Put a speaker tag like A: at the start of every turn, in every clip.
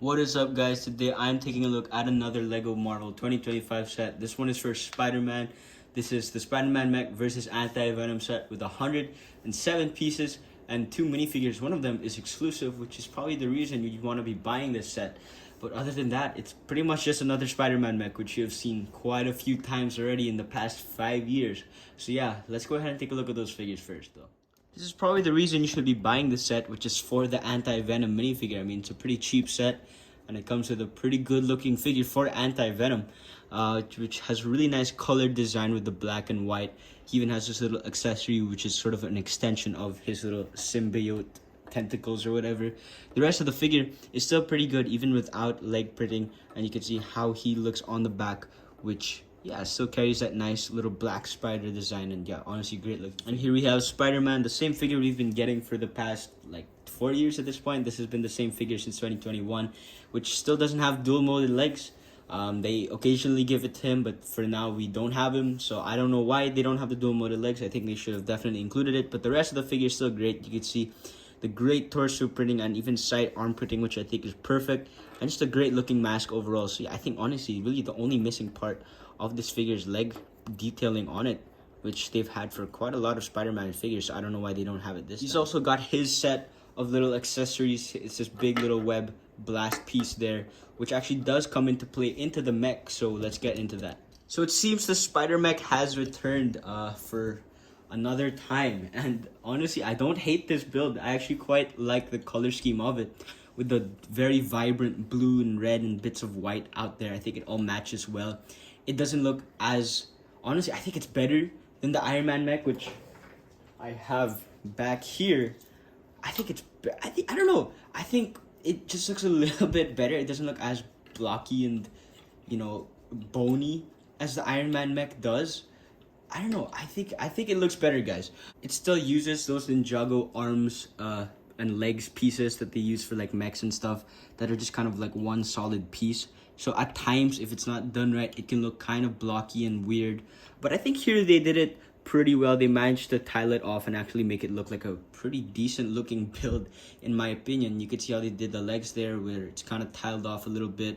A: What is up, guys? Today I'm taking a look at another Lego Marvel 2025 set. This one is for Spider-Man. This is the Spider-Man Mech versus Anti-Venom set with 107 pieces and 2 minifigures. One of them is exclusive, which is probably the reason you want to be buying this set. But other than that, it's pretty much just another Spider-Man mech, which you have seen quite a few times already in the past 5 years. So yeah, let's go ahead and take a look at those figures first, though. This is probably the reason you should be buying this set, which is for the Anti-Venom minifigure. I mean, it's a pretty cheap set, and it comes with a pretty good-looking figure for Anti-Venom, which has a really nice colored design with the black and white. He even has this little accessory, which is sort of an extension of his little symbiote tentacles or whatever. The rest of the figure is still pretty good, even without leg printing, and you can see how he looks on the back, which still carries that nice little black spider design, and honestly great look. And here we have Spider-Man, the same figure we've been getting for the past like 4 years at this point. This has been the same figure since 2021, which still doesn't have dual molded legs. They occasionally give it to him, but for now we don't have him, so I don't know why they don't have the dual molded legs. I think they should have definitely included it, but the rest of the figure is still great. You can see the great torso printing and even side arm printing, which I think is perfect, and just a great looking mask overall. So I think honestly really the only missing part of this figure's leg detailing on it, which they've had for quite a lot of Spider-Man figures, so I don't know why they don't have it this time. He's also got his set of little accessories. It's this big little web blast piece there, which actually does come into play into the mech, so let's get into that. So it seems the Spider-Mech has returned for another time, and honestly I don't hate this build. I actually quite like the color scheme of it, with the very vibrant blue and red and bits of white out there. I think it all matches well. It doesn't look as, honestly I think it's better than the Iron Man mech, which I have back here. I think I don't know, I think it just looks a little bit better. It doesn't look as blocky and bony as the Iron Man mech does. I don't know, I think it looks better, guys. It still uses those Ninjago arms and legs pieces that they use for like mechs and stuff, that are just kind of like one solid piece. So at times, if it's not done right, it can look kind of blocky and weird. But I think here they did it pretty well. They managed to tile it off and actually make it look like a pretty decent looking build, in my opinion. You could see how they did the legs there, where it's kind of tiled off a little bit.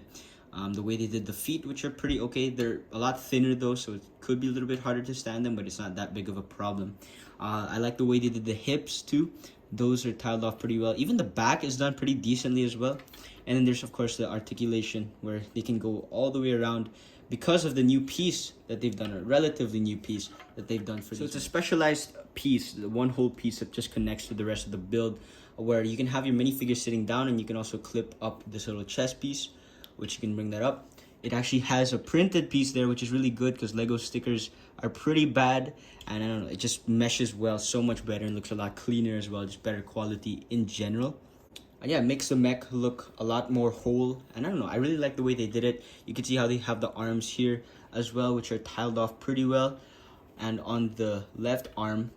A: The way they did the feet, which are pretty okay. They're a lot thinner though, so it could be a little bit harder to stand them, but it's not that big of a problem. I like the way they did the hips too. Those are tiled off pretty well. Even the back is done pretty decently as well. And then there's of course the articulation, where they can go all the way around because of the new piece that they've done, a relatively new piece that they've done for this. So it's a specialized piece, the one whole piece that just connects to the rest of the build, where you can have your minifigure sitting down, and you can also clip up this little chest piece, which you can bring that up. It actually has a printed piece there, which is really good because Lego stickers are pretty bad, and I don't know, it just meshes well, so much better, and looks a lot cleaner as well, just better quality in general. And it makes the mech look a lot more whole, and I don't know, I really like the way they did it. You can see how they have the arms here as well, which are tiled off pretty well, and on the left arm,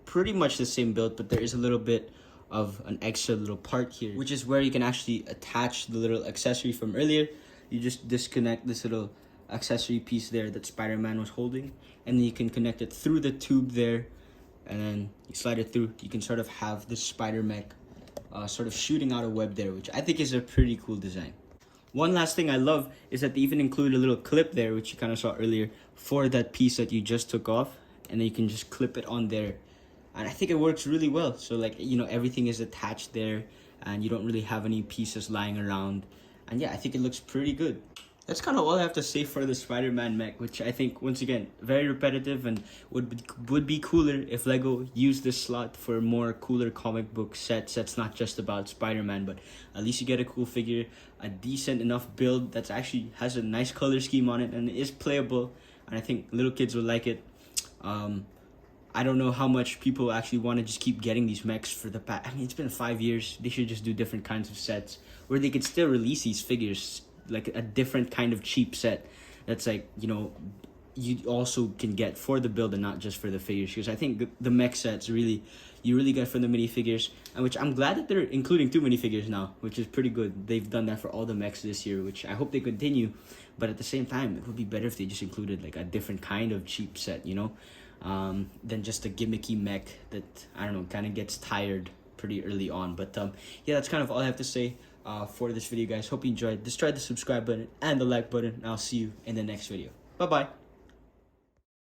A: pretty much the same build, but there is a little bit of an extra little part here, which is where you can actually attach the little accessory from earlier. You just disconnect this little accessory piece there that Spider-Man was holding, and then you can connect it through the tube there, and then you slide it through. You can sort of have this Spider-Mech sort of shooting out a web there, which I think is a pretty cool design. One last thing I love is that they even include a little clip there, which you kind of saw earlier, for that piece that you just took off, and then you can just clip it on there. And I think it works really well. So like, everything is attached there, and you don't really have any pieces lying around. And I think it looks pretty good. That's kind of all I have to say for the Spider-Man mech, which I think, once again, very repetitive, and would be cooler if Lego used this slot for more cooler comic book sets that's not just about Spider-Man, but at least you get a cool figure, a decent enough build that actually has a nice color scheme on it, and it is playable, and I think little kids will like it. I don't know how much people actually want to just keep getting these mechs for the past. I mean, it's been 5 years. They should just do different kinds of sets where they could still release these figures, like a different kind of cheap set that's like, you also can get for the build and not just for the figures. Because I think the mech sets you really get for the minifigures, and which I'm glad that they're including 2 minifigures now, which is pretty good. They've done that for all the mechs this year, which I hope they continue. But at the same time, it would be better if they just included like a different kind of cheap set, than just a gimmicky mech that, I don't know, kind of gets tired pretty early on. But that's kind of all I have to say. for this video, guys. Hope you enjoyed. Just try the subscribe button and the like button. And I'll see you in the next video. Bye bye.